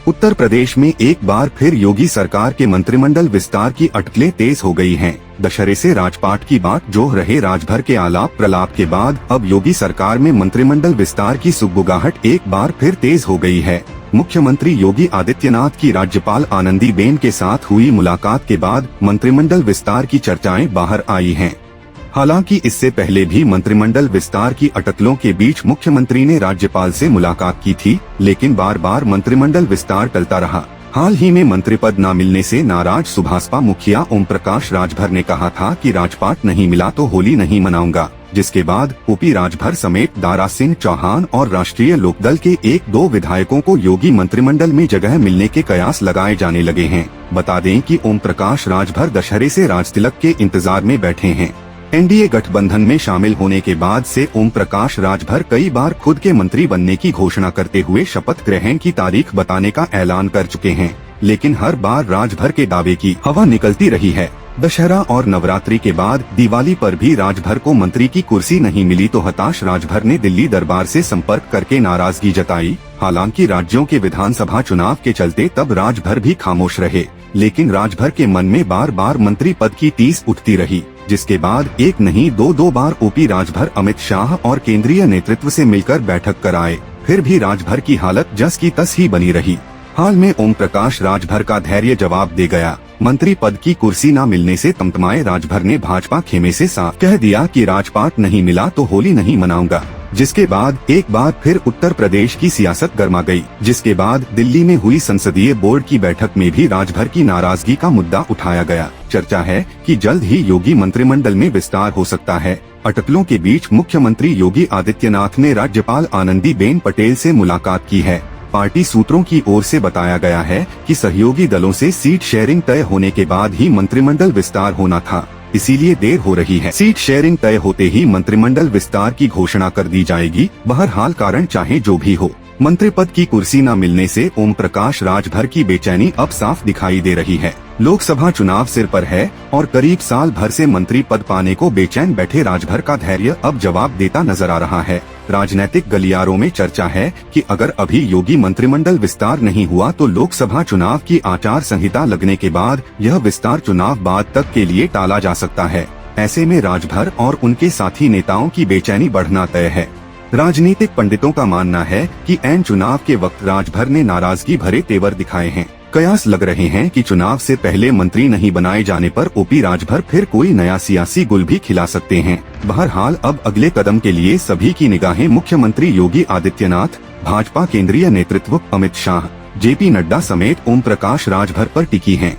उत्तर प्रदेश में एक बार फिर योगी सरकार के मंत्रिमंडल विस्तार की अटकलें तेज हो गई हैं। दशहरे से राजपाट की बात जोह रहे राजभर के आलाप प्रलाप के बाद अब योगी सरकार में मंत्रिमंडल विस्तार की सुगबुगाहट एक बार फिर तेज हो गई है। मुख्यमंत्री योगी आदित्यनाथ की राज्यपाल आनंदीबेन के साथ हुई मुलाकात के बाद मंत्रिमंडल विस्तार की चर्चाएं बाहर आई हैं। हालांकि इससे पहले भी मंत्रिमंडल विस्तार की अटकलों के बीच मुख्यमंत्री ने राज्यपाल से मुलाकात की थी, लेकिन बार बार मंत्रिमंडल विस्तार टलता रहा। हाल ही में मंत्री पद न मिलने से नाराज सुभाषपा मुखिया ओम प्रकाश राजभर ने कहा था कि राजपाट नहीं मिला तो होली नहीं मनाऊंगा, जिसके बाद ओपी राजभर समेत दारा सिंह चौहान और राष्ट्रीय लोकदल के 1-2 विधायकों को योगी मंत्रिमंडल में जगह मिलने के कयास लगाए जाने लगे हैं। बता दें कि ओम प्रकाश राजभर दशहरे से राजतिलक के इंतजार में बैठे हैं। एनडीए गठबंधन में शामिल होने के बाद से ओम प्रकाश राजभर कई बार खुद के मंत्री बनने की घोषणा करते हुए शपथ ग्रहण की तारीख बताने का ऐलान कर चुके हैं, लेकिन हर बार राजभर के दावे की हवा निकलती रही है। दशहरा और नवरात्रि के बाद दिवाली पर भी राजभर को मंत्री की कुर्सी नहीं मिली तो हताश राजभर ने दिल्ली दरबार से संपर्क करके नाराजगी जताई। हालांकि राज्यों के विधानसभा चुनाव के चलते तब राजभर भी खामोश रहे, लेकिन राजभर के मन में बार बार मंत्री पद की टीस उठती रही, जिसके बाद एक नहीं दो बार ओपी राजभर अमित शाह और केंद्रीय नेतृत्व से मिलकर बैठक कराए, फिर भी राजभर की हालत जस की तस ही बनी रही। हाल में ओम प्रकाश राजभर का धैर्य जवाब दे गया। मंत्री पद की कुर्सी न मिलने से तमतमाए राजभर ने भाजपा खेमे से साफ कह दिया कि राजपाट नहीं मिला तो होली नहीं मनाऊंगा, जिसके बाद एक बार फिर उत्तर प्रदेश की सियासत गर्मा गई। जिसके बाद दिल्ली में हुई संसदीय बोर्ड की बैठक में भी राजभर की नाराजगी का मुद्दा उठाया गया। चर्चा है कि जल्द ही योगी मंत्रिमंडल में विस्तार हो सकता है। अटकलों के बीच मुख्यमंत्री योगी आदित्यनाथ ने राज्यपाल आनंदीबेन पटेल से मुलाकात की है। पार्टी सूत्रों की ओर से बताया गया है कि सहयोगी दलों से सीट शेयरिंग तय होने के बाद ही मंत्रिमंडल विस्तार होना था, इसीलिए देर हो रही है। सीट शेयरिंग तय होते ही मंत्रिमंडल विस्तार की घोषणा कर दी जाएगी। बहरहाल कारण चाहे जो भी हो, मंत्री पद की कुर्सी न मिलने से ओम प्रकाश राजभर की बेचैनी अब साफ दिखाई दे रही है। लोकसभा चुनाव सिर पर है और करीब साल भर से मंत्री पद पाने को बेचैन बैठे राजभर का धैर्य अब जवाब देता नजर आ रहा है। राजनीतिक गलियारों में चर्चा है कि अगर अभी योगी मंत्रिमंडल विस्तार नहीं हुआ तो लोकसभा चुनाव की आचार संहिता लगने के बाद यह विस्तार चुनाव बाद तक के लिए टाला जा सकता है। ऐसे में राजभर और उनके साथी नेताओं की बेचैनी बढ़ना तय है। राजनीतिक पंडितों का मानना है कि ऐन चुनाव के वक्त राजभर ने नाराजगी भरे तेवर दिखाए हैं। कयास लग रहे हैं कि चुनाव से पहले मंत्री नहीं बनाए जाने पर ओपी राजभर फिर कोई नया सियासी गुल भी खिला सकते हैं। बहरहाल अब अगले कदम के लिए सभी की निगाहें मुख्यमंत्री योगी आदित्यनाथ, भाजपा केंद्रीय नेतृत्व अमित शाह, जेपी नड्डा समेत ओम प्रकाश राजभर पर टिकी हैं।